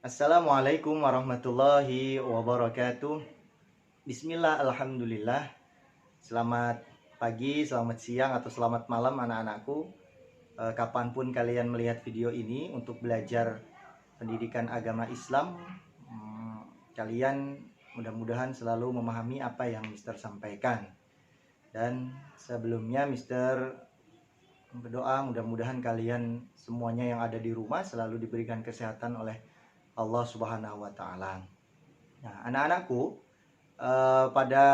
Assalamualaikum warahmatullahi wabarakatuh. Bismillah, alhamdulillah. Selamat pagi, selamat siang, atau selamat malam anak-anakku. Kapanpun kalian melihat video ini untuk belajar pendidikan agama Islam, kalian mudah-mudahan selalu memahami apa yang Mister sampaikan. Dan sebelumnya Mister berdoa mudah-mudahan kalian semuanya yang ada di rumah selalu diberikan kesehatan oleh Allah Subhanahu wa Ta'ala. Nah, anak-anakku, pada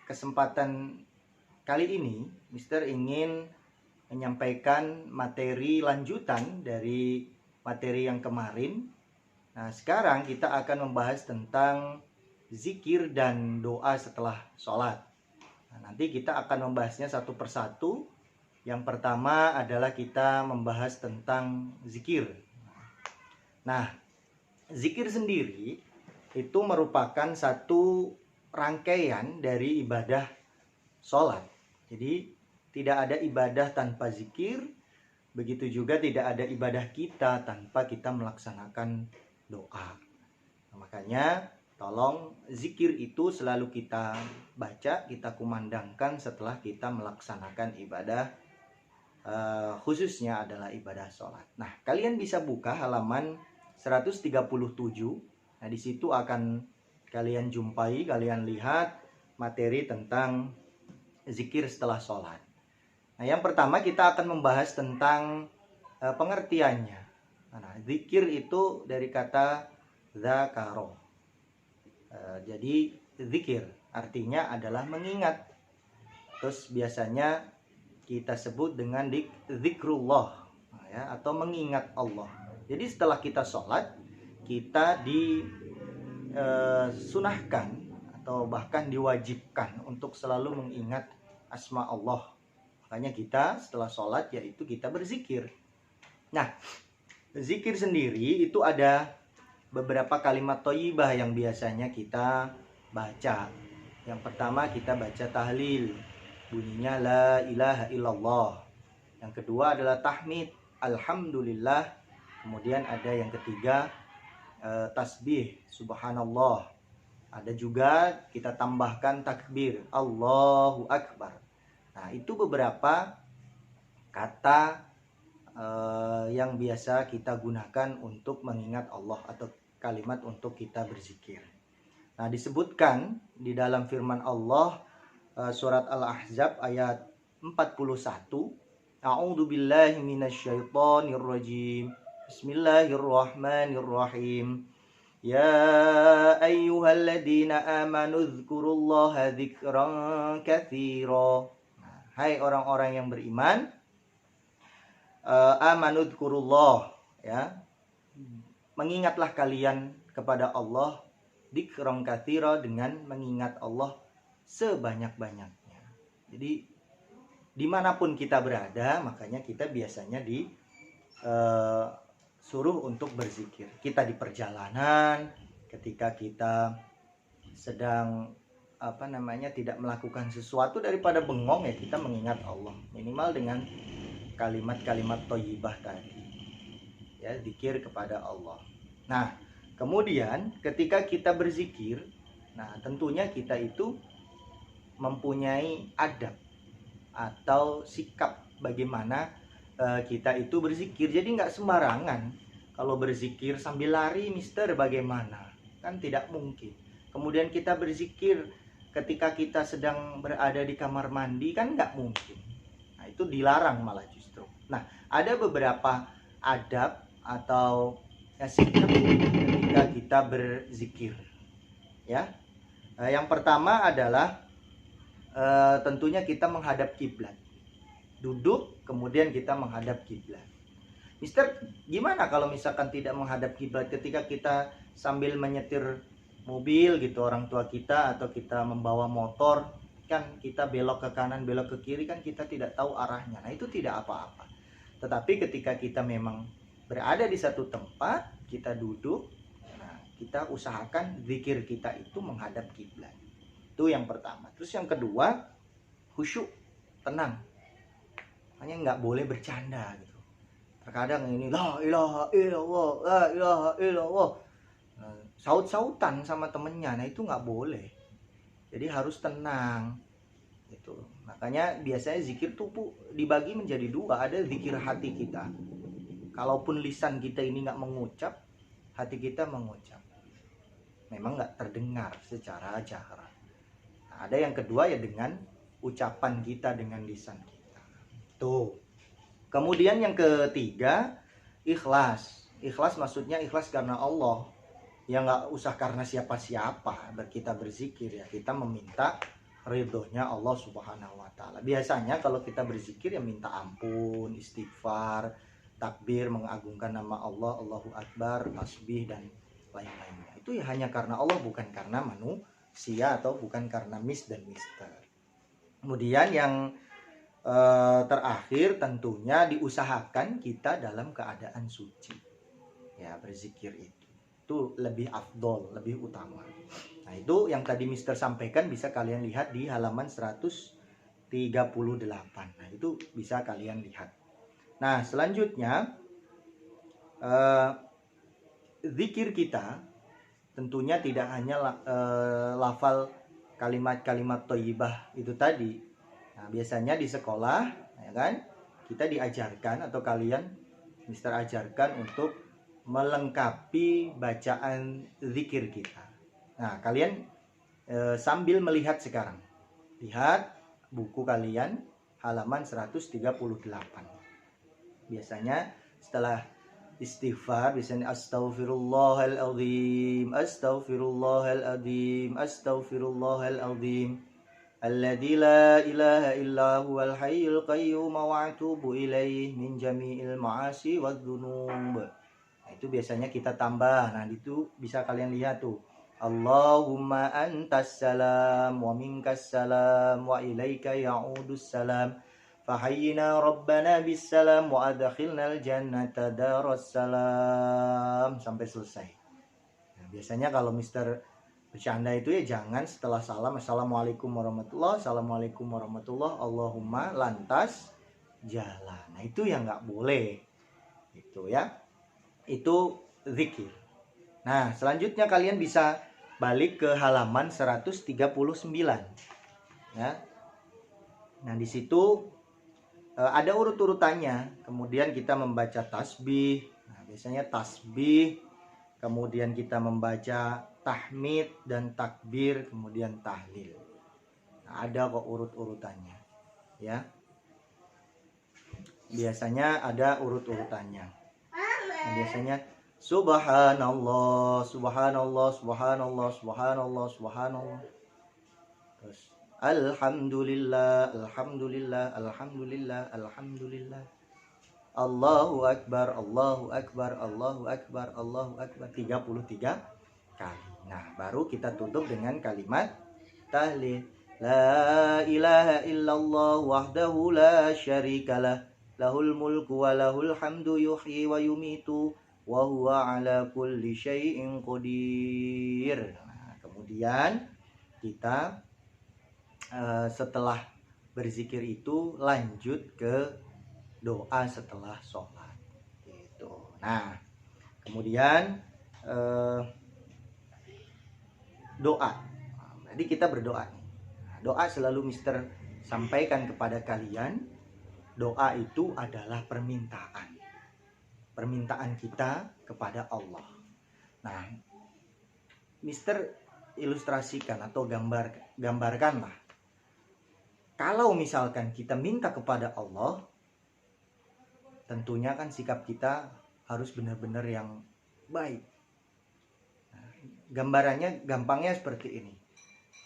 kesempatan kali ini, Mister ingin menyampaikan materi lanjutan dari materi yang kemarin. Nah, sekarang kita akan membahas tentang zikir dan doa setelah sholat. Nah, nanti kita akan membahasnya satu persatu. Yang pertama adalah kita membahas tentang zikir. Nah, zikir sendiri itu merupakan satu rangkaian dari ibadah sholat. Jadi tidak ada ibadah tanpa zikir, begitu juga tidak ada ibadah kita tanpa kita melaksanakan doa. Nah, makanya tolong zikir itu selalu kita baca, kita kumandangkan setelah kita melaksanakan ibadah, khususnya adalah ibadah sholat. Nah, kalian bisa buka halaman 137. Nah, di situ akan kalian jumpai, kalian lihat materi tentang zikir setelah sholat. Nah, yang pertama kita akan membahas tentang pengertiannya. Nah, zikir itu dari kata zakaro. Jadi zikir artinya adalah mengingat. Terus biasanya kita sebut dengan zikrullah, ya, atau mengingat Allah. Jadi setelah kita sholat, kita disunahkan atau bahkan diwajibkan untuk selalu mengingat asma Allah. Makanya kita setelah sholat yaitu kita berzikir. Nah, zikir sendiri itu ada beberapa kalimat thayyibah yang biasanya kita baca. Yang pertama kita baca tahlil, bunyinya la ilaha illallah. Yang kedua adalah tahmid, alhamdulillah. Kemudian ada yang ketiga tasbih, subhanallah. Ada juga kita tambahkan takbir, Allahu Akbar. Nah, itu beberapa kata yang biasa kita gunakan untuk mengingat Allah atau kalimat untuk kita berzikir. Nah, disebutkan di dalam firman Allah surat Al-Ahzab ayat 41, A'udzu billahi minasyaitonir rajim. Bismillahirrahmanirrahim. Ya ayyuhalladzina amanu dzkurullaha dzikran katsira. Hai orang-orang yang beriman, amanu dzkurullah, ya. Mengingatlah kalian kepada Allah dzikran katsira, dengan mengingat Allah sebanyak-banyaknya. Jadi dimanapun kita berada, makanya kita biasanya disuruh untuk berzikir. Kita di perjalanan, ketika kita sedang tidak melakukan sesuatu, daripada bengong ya kita mengingat Allah, minimal dengan kalimat-kalimat thayyibah tadi, ya, zikir kepada Allah. Nah, kemudian ketika kita berzikir, nah tentunya kita itu mempunyai adab atau sikap bagaimana kita itu berzikir. Jadi nggak sembarangan. Kalau berzikir sambil lari, Mister, bagaimana? Kan tidak mungkin. Kemudian kita berzikir ketika kita sedang berada di kamar mandi, kan nggak mungkin. Nah, itu dilarang malah justru. Nah, ada beberapa adab atau sikap ketika kita berzikir, ya. Yang pertama adalah tentunya kita menghadap kiblat. Duduk, kemudian kita menghadap kiblat. Mister, gimana kalau misalkan tidak menghadap kiblat ketika kita sambil menyetir mobil gitu, orang tua kita, atau kita membawa motor, kan kita belok ke kanan, belok ke kiri, kan kita tidak tahu arahnya. Nah, itu tidak apa-apa. Tetapi ketika kita memang berada di satu tempat, kita duduk, nah, kita usahakan zikir kita itu menghadap kiblat. Itu yang pertama. Terus yang kedua, khusyuk, tenang. Makanya nggak boleh bercanda gitu. Terkadang ini la ilaha illallah, la ilaha illallah. Saut-sautan sama temennya, nah itu nggak boleh. Jadi harus tenang. Itu. Makanya biasanya zikir tuh dibagi menjadi dua. Ada zikir hati kita. Kalaupun lisan kita ini nggak mengucap, hati kita mengucap. Memang nggak terdengar secara jahara. Nah, ada yang kedua ya dengan ucapan kita, dengan lisan kita. Tuh. Kemudian yang ketiga, ikhlas. Ikhlas maksudnya ikhlas karena Allah. Ya nggak usah karena siapa-siapa kita berzikir ya. Kita meminta ridhonya Allah Subhanahu wa Ta'ala. Biasanya kalau kita berzikir ya minta ampun, istighfar, takbir, mengagungkan nama Allah, Allahu Akbar, tasbih dan lain-lainnya. Itu ya hanya karena Allah, bukan karena manusia atau bukan karena Miss dan Mister. Kemudian yang terakhir tentunya diusahakan kita dalam keadaan suci. Ya, berzikir itu lebih afdol, lebih utama. Nah, itu yang tadi Mister sampaikan bisa kalian lihat di halaman 138. Nah, itu bisa kalian lihat. Nah, selanjutnya zikir kita tentunya tidak hanya lafal kalimat-kalimat thayyibah itu tadi. Nah, biasanya di sekolah, ya kan, kita diajarkan atau kalian Mister ajarkan untuk melengkapi bacaan zikir kita. Nah, kalian sambil melihat sekarang. Lihat buku kalian halaman 138. Biasanya setelah istighfar biasanya astaghfirullahaladzim, astaghfirullahaladzim, astaghfirullahaladzim. Alladzi la ilaha illa huwal hayyul qayyum wa atubu ilaih min jami'il ma'asi wadz-dzunub. Nah, itu biasanya kita tambah. Nah, itu bisa kalian lihat tuh. Allahumma antas salam wa minkas salam wa ilaika ya'udus salam. Fahayyina rabbana bis salam wa adkhilnal jannata daras salam sampai selesai. Nah, biasanya kalau Mister bercanda itu ya jangan setelah salam assalamualaikum warahmatullah, assalamualaikum warahmatullah, Allahumma lantas jalan. Nah, itu yang nggak boleh. Itu ya. Itu zikir. Nah, selanjutnya kalian bisa balik ke halaman 139. Ya. Nah, di situ ada urut-urutannya. Kemudian kita membaca tasbih. Nah, biasanya tasbih, kemudian kita membaca tahmid dan takbir, kemudian tahlil. Nah, ada kok urut-urutannya. Ya. Biasanya ada urut-urutannya. Nah, biasanya subhanallah, subhanallah, subhanallah, subhanallah, subhanallah. Terus alhamdulillah, alhamdulillah, alhamdulillah, alhamdulillah. Allahu akbar, Allahu akbar, Allahu akbar, Allahu akbar 33 kali. Nah, baru kita tutup dengan kalimat tahlil. La ilaha illallah wahdahu la syarikalah, lahul mulku wa lahul hamdu yuhyi wa yumitu wa huwa ala kulli syai'in qadir. Nah, kemudian kita setelah berzikir itu lanjut ke doa setelah sholat gitu. Nah, kemudian doa. Jadi kita berdoa. Nah, doa selalu Mister sampaikan kepada kalian. Doa itu adalah permintaan. Permintaan kita kepada Allah. Nah, Mister ilustrasikan atau gambarkanlah. Kalau misalkan kita minta kepada Allah, tentunya kan sikap kita harus benar-benar yang baik. Gambarannya gampangnya seperti ini.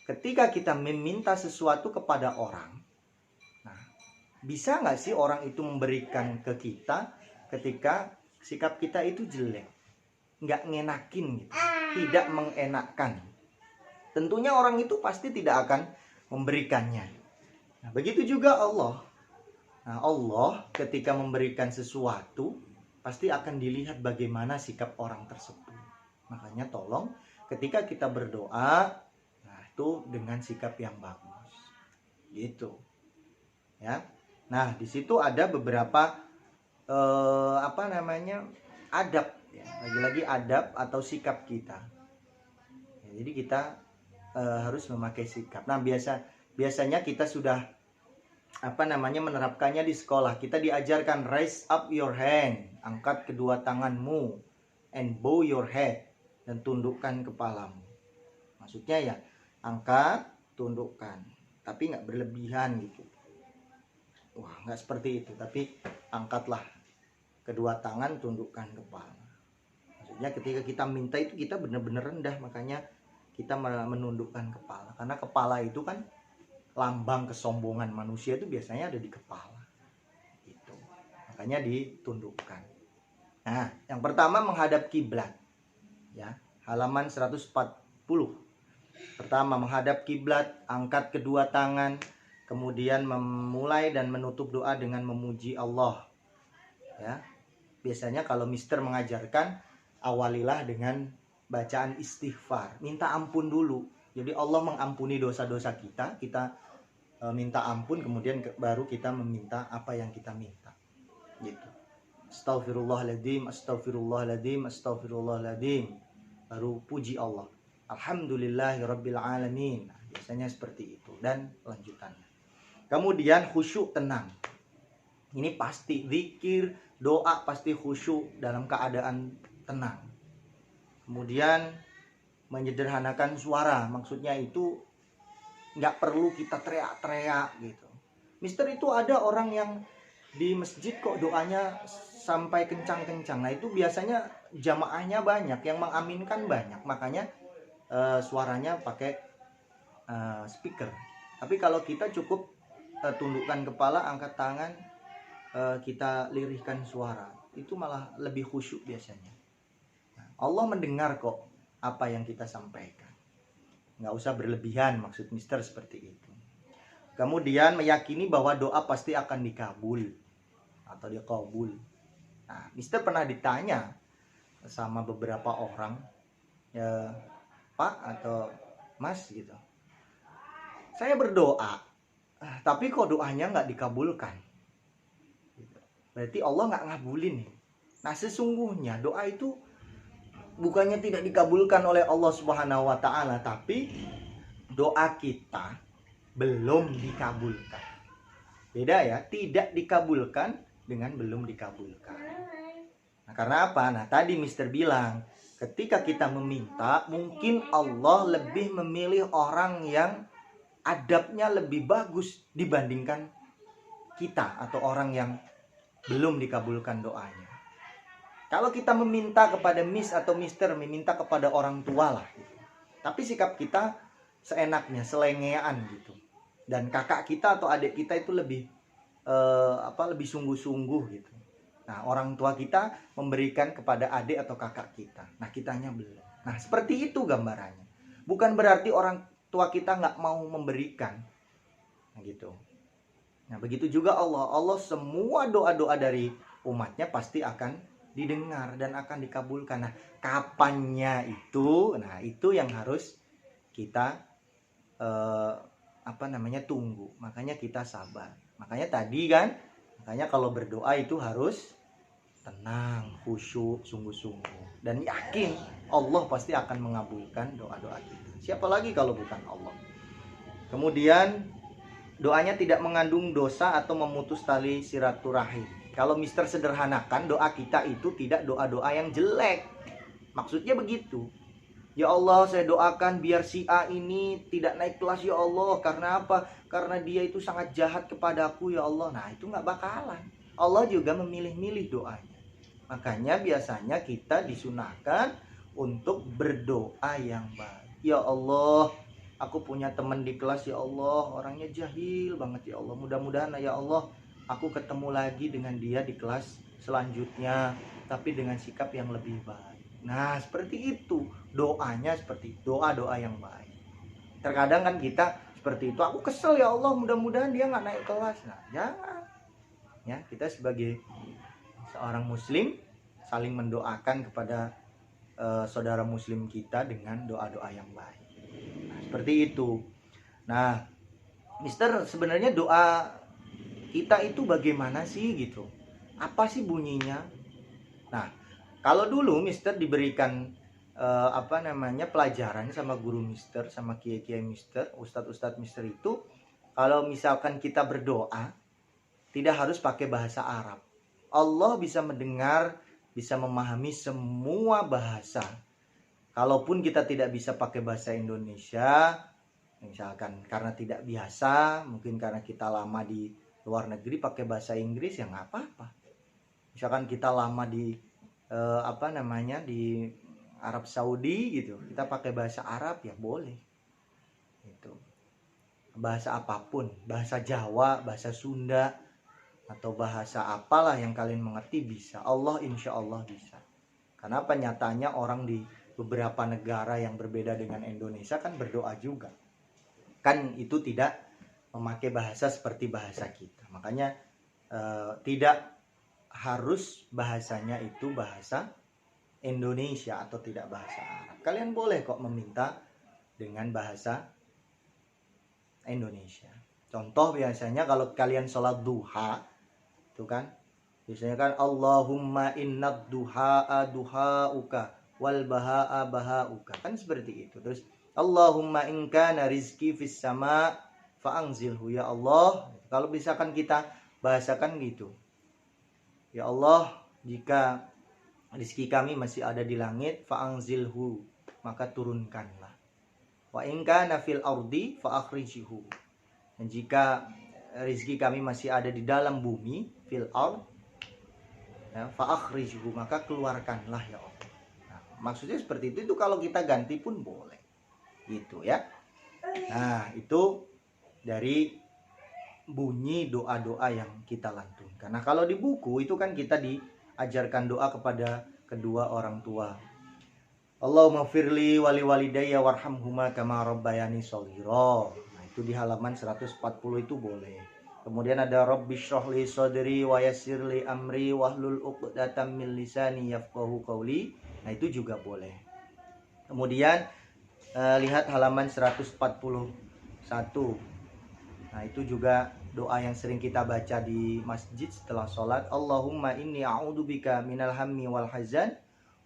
Ketika kita meminta sesuatu kepada orang, nah, bisa nggak sih orang itu memberikan ke kita ketika sikap kita itu jelek, nggak ngenakin gitu, tidak mengenakkan? Tentunya orang itu pasti tidak akan memberikannya. Nah, begitu juga Allah. Nah, Allah ketika memberikan sesuatu pasti akan dilihat bagaimana sikap orang tersebut. Makanya tolong ketika kita berdoa, nah itu dengan sikap yang bagus. Gitu. Ya. Nah, di situ ada beberapa apa namanya, adab ya. Lagi-lagi adab atau sikap kita ya, jadi kita harus memakai sikap. Nah biasanya kita sudah apa namanya menerapkannya di sekolah. Kita diajarkan raise up your hand, angkat kedua tanganmu, and bow your head, dan tundukkan kepalamu. Maksudnya ya angkat, tundukkan, tapi nggak berlebihan gitu. Wah, nggak seperti itu, tapi angkatlah kedua tangan, tundukkan kepala. Maksudnya ketika kita minta itu kita benar-benar rendah, makanya kita menundukkan kepala. Karena kepala itu kan lambang kesombongan manusia, itu biasanya ada di kepala. Gitu. Makanya ditundukkan. Nah, yang pertama menghadap kiblat. Ya, halaman 140. Pertama menghadap kiblat, angkat kedua tangan, kemudian memulai dan menutup doa dengan memuji Allah. Ya. Biasanya kalau Mister mengajarkan, awalilah dengan bacaan istighfar, minta ampun dulu. Jadi Allah mengampuni dosa-dosa kita, kita minta ampun, kemudian baru kita meminta apa yang kita minta. Gitu. Astaghfirullahaladzim, astaghfirullahaladzim, astaghfirullahaladzim. Baru puji Allah. Alhamdulillahirabbil alamin. Nah, biasanya seperti itu dan lanjutannya. Kemudian khusyuk, tenang. Ini pasti zikir, doa pasti khusyuk dalam keadaan tenang. Kemudian menyederhanakan suara, maksudnya itu nggak perlu kita teriak-teriak gitu. Mister, itu ada orang yang di masjid kok doanya sampai kencang-kencang. Nah itu biasanya jamaahnya banyak, yang mengaminkan banyak, makanya suaranya pakai speaker. Tapi kalau kita cukup tundukkan kepala, angkat tangan, kita lirihkan suara, itu malah lebih khusyuk biasanya. Allah mendengar kok apa yang kita sampaikan. Nggak usah berlebihan, maksud Mister seperti itu. Kemudian meyakini bahwa doa pasti akan dikabul atau dikabul. Nah, Mister pernah ditanya sama beberapa orang, ya, Pak atau Mas gitu. Saya berdoa, tapi kok doanya nggak dikabulkan. Berarti Allah nggak ngabulin. Nah, sesungguhnya doa itu bukannya tidak dikabulkan oleh Allah Subhanahu wa taala, tapi doa kita belum dikabulkan. Beda ya, tidak dikabulkan dengan belum dikabulkan. Nah, karena apa? Nah, tadi Mister bilang, ketika kita meminta, mungkin Allah lebih memilih orang yang adabnya lebih bagus dibandingkan kita atau orang yang belum dikabulkan doanya. Kalau kita meminta kepada Miss atau Mister, meminta kepada orang tua lah gitu. Tapi sikap kita seenaknya, selengean gitu. Dan kakak kita atau adik kita itu lebih lebih sungguh-sungguh gitu. Nah, orang tua kita memberikan kepada adik atau kakak kita. Nah, kitanya belum. Nah, seperti itu gambarannya. Bukan berarti orang tua kita nggak mau memberikan. Nah, gitu. Nah, begitu juga Allah. Allah semua doa-doa dari umatnya pasti akan didengar dan akan dikabulkan. Nah, kapannya itu, nah itu yang harus kita tunggu. Makanya kita sabar. Makanya tadi kan, makanya kalau berdoa itu harus tenang, khusyuk, sungguh-sungguh, dan yakin Allah pasti akan mengabulkan doa-doa kita. Siapa lagi kalau bukan Allah? Kemudian doanya tidak mengandung dosa atau memutus tali silaturahim. Kalau Mister sederhanakan, doa kita itu tidak doa-doa yang jelek. Maksudnya begitu. Ya Allah, saya doakan biar si A ini tidak naik kelas ya Allah. Karena apa? Karena dia itu sangat jahat kepadaku ya Allah. Nah, itu nggak bakalan. Allah juga memilih-milih doanya. Makanya biasanya kita disunahkan untuk berdoa yang baik. Ya Allah, aku punya teman di kelas ya Allah, orangnya jahil banget ya Allah. Mudah-mudahan ya Allah, aku ketemu lagi dengan dia di kelas selanjutnya, tapi dengan sikap yang lebih baik. Nah, seperti itu. Doanya seperti itu. Doa-doa yang baik. Terkadang kan kita seperti itu. Aku kesel ya Allah, mudah-mudahan dia nggak naik kelas. Nah, jangan. Ya, kita sebagai seorang muslim saling mendoakan kepada saudara muslim kita dengan doa-doa yang baik. Nah, seperti itu. Nah, Mister, sebenarnya doa kita itu bagaimana sih gitu? Apa sih bunyinya? Nah, kalau dulu Mister diberikan pelajaran sama guru Mister, sama kiai-kiai Mister, ustadz-ustadz Mister itu, kalau misalkan kita berdoa tidak harus pakai bahasa Arab. Allah bisa mendengar, bisa memahami semua bahasa. Kalaupun kita tidak bisa pakai bahasa Indonesia, misalkan karena tidak biasa, mungkin karena kita lama di luar negeri pakai bahasa Inggris, ya nggak apa-apa. Misalkan kita lama di di Arab Saudi gitu, kita pakai bahasa Arab, ya boleh. Itu bahasa apapun, bahasa Jawa, bahasa Sunda, atau bahasa apalah yang kalian mengerti bisa. Allah insya Allah bisa. Karena apa, nyatanya orang di beberapa negara yang berbeda dengan Indonesia kan berdoa juga. Kan itu tidak memakai bahasa seperti bahasa kita. Makanya tidak harus bahasanya itu bahasa Indonesia atau tidak bahasa Arab. Kalian boleh kok meminta dengan bahasa Indonesia. Contoh biasanya kalau kalian sholat duha, itu kan biasanya kan Allahumma innad duhaa duhauka wal bahaa bahauka, kan seperti itu. Terus Allahumma in kana rizki fis sama fa'anzilhu, ya Allah. Kalau misalkan kita bahasakan gitu, ya Allah, jika rizki kami masih ada di langit, fa'anzilhu, maka turunkanlah. Wa in kana fil ardi fa'akhrijhu, dan jika rizki kami masih ada di dalam bumi, fil ard, ya, fa'akhrijhu, maka keluarkanlah ya Allah. Nah, maksudnya seperti itu kalau kita ganti pun boleh gitu ya. Nah, itu dari bunyi doa-doa yang kita lantunkan. Nah, kalau di buku itu kan kita diajarkan doa kepada kedua orang tua. Allahumma firli wali walidayya warhamhuma kama rabbayani shaghira. Nah, itu di halaman 140 itu boleh. Kemudian ada Rabbishrahli sadri wa yassirli amri wahlul 'uqdatam min lisani yafqahu qawli. Nah, itu juga boleh. Kemudian lihat halaman 141. Nah, itu juga doa yang sering kita baca di masjid setelah sholat. Allahumma inni a'udzubika minal hammi wal hazan,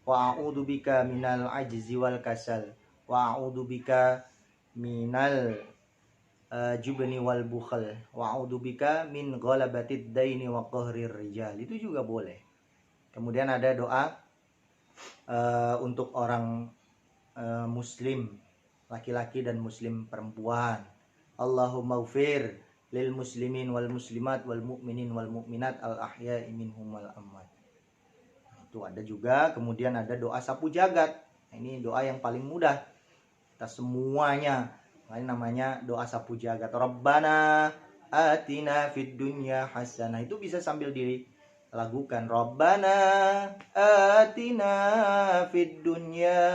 wa a'udzubika minal ajzi wal kasal, wa a'udzubika minal jubni wal bukhal, wa a'udzubika min ghalabatid daini wa qahrir rijal. Itu juga boleh. Kemudian ada doa untuk orang muslim laki-laki dan muslim perempuan. Allahumma ufir lil muslimin wal muslimat wal mu'minin wal mu'minat al ahya'i minhum wal amwat. Itu ada juga. Kemudian ada doa sapu jagat. Nah, ini doa yang paling mudah kita semuanya. Ini namanya doa sapu jagat. Rabbana atina fid dunya hasanah. Itu bisa sambil dilakukan. Rabbana atina fid dunya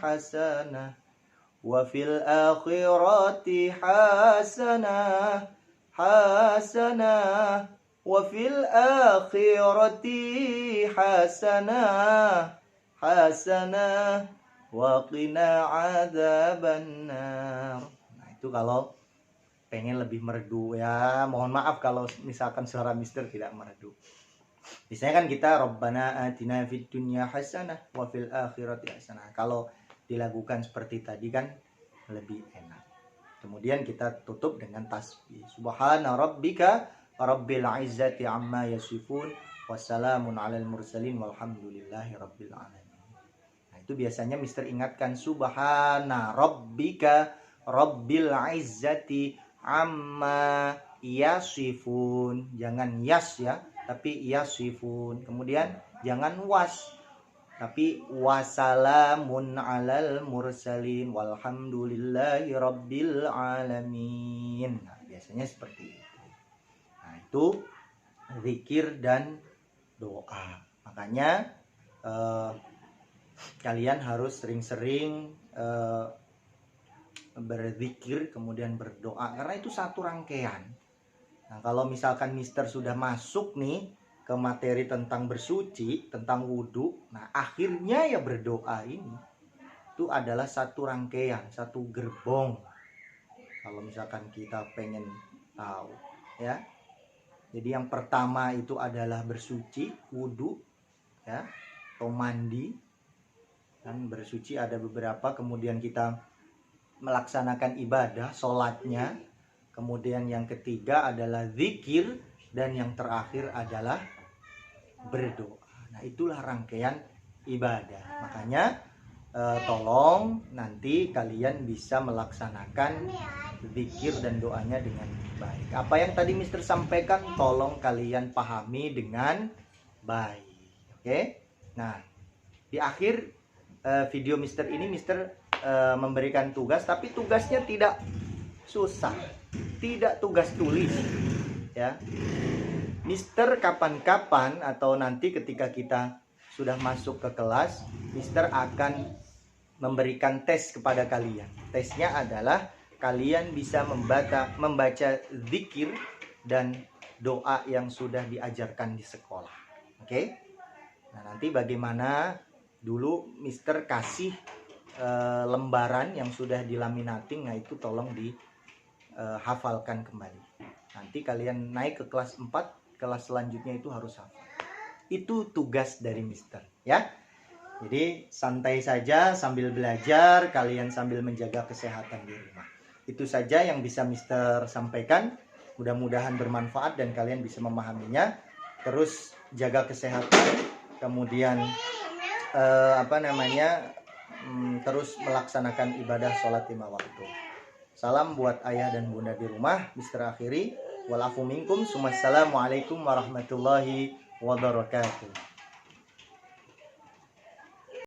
hasanah wa fil akhirati hasanah hasanah wa fil akhirati hasanah hasanah wa qina adzabannar. Nah, itu kalau pengen lebih merdu ya. Mohon maaf kalau misalkan suara Mister tidak merdu. Biasanya kan kita Rabbana atina fid dunya hasanah wa fil akhirati hasanah. Kalau dilakukan seperti tadi kan lebih enak. Kemudian kita tutup dengan tasbih. Subhana rabbika rabbil izzati amma yasifun wassalamun alal mursalin walhamdulillahi rabbil alamin. Nah, itu biasanya Mister ingatkan subhana rabbika rabbil izzati amma yasifun. Jangan yas ya, tapi yasifun. Kemudian jangan was, tapi wassalamun alal mursalin walhamdulillahi rabbil alamin. Nah, biasanya seperti itu. Nah, itu zikir dan doa. Makanya kalian harus sering-sering berzikir kemudian berdoa, karena itu satu rangkaian. Nah, kalau misalkan Mister sudah masuk nih ke materi tentang bersuci, tentang wudhu, nah akhirnya ya berdoa ini itu adalah satu rangkaian, satu gerbong. Kalau misalkan kita pengen tahu ya, Jadi yang pertama itu adalah bersuci, wudu, ya, atau mandi. Dan bersuci ada beberapa, kemudian kita melaksanakan ibadah, sholatnya. Kemudian yang ketiga adalah zikir, dan yang terakhir adalah berdoa. Nah, itulah rangkaian ibadah. Makanya tolong nanti kalian bisa melaksanakan zikir dan doanya dengan baik. Apa yang tadi Mister sampaikan, tolong kalian pahami dengan baik. Oke? Nah, di akhir video Mister ini, Mister memberikan tugas, tapi tugasnya tidak susah, tidak tugas tulis, ya. Mister kapan-kapan atau nanti ketika kita sudah masuk ke kelas, Mister akan memberikan tes kepada kalian. Tesnya adalah kalian bisa membaca zikir dan doa yang sudah diajarkan di sekolah. Oke? Nah, nanti bagaimana, dulu Mister kasih lembaran yang sudah dilaminating, nah itu tolong dihafalkan kembali. Nanti kalian naik ke kelas 4, kelas selanjutnya itu harus hafal. Itu tugas dari Mister, ya. Jadi santai saja sambil belajar, kalian sambil menjaga kesehatan di rumah. Itu saja yang bisa Mister sampaikan. Mudah-mudahan bermanfaat dan kalian bisa memahaminya. Terus jaga kesehatan, kemudian terus melaksanakan ibadah sholat 5 waktu. Salam buat ayah dan bunda di rumah. Mister akhiri. Walafu minkum. Assalamualaikum warahmatullahi wabarakatuh.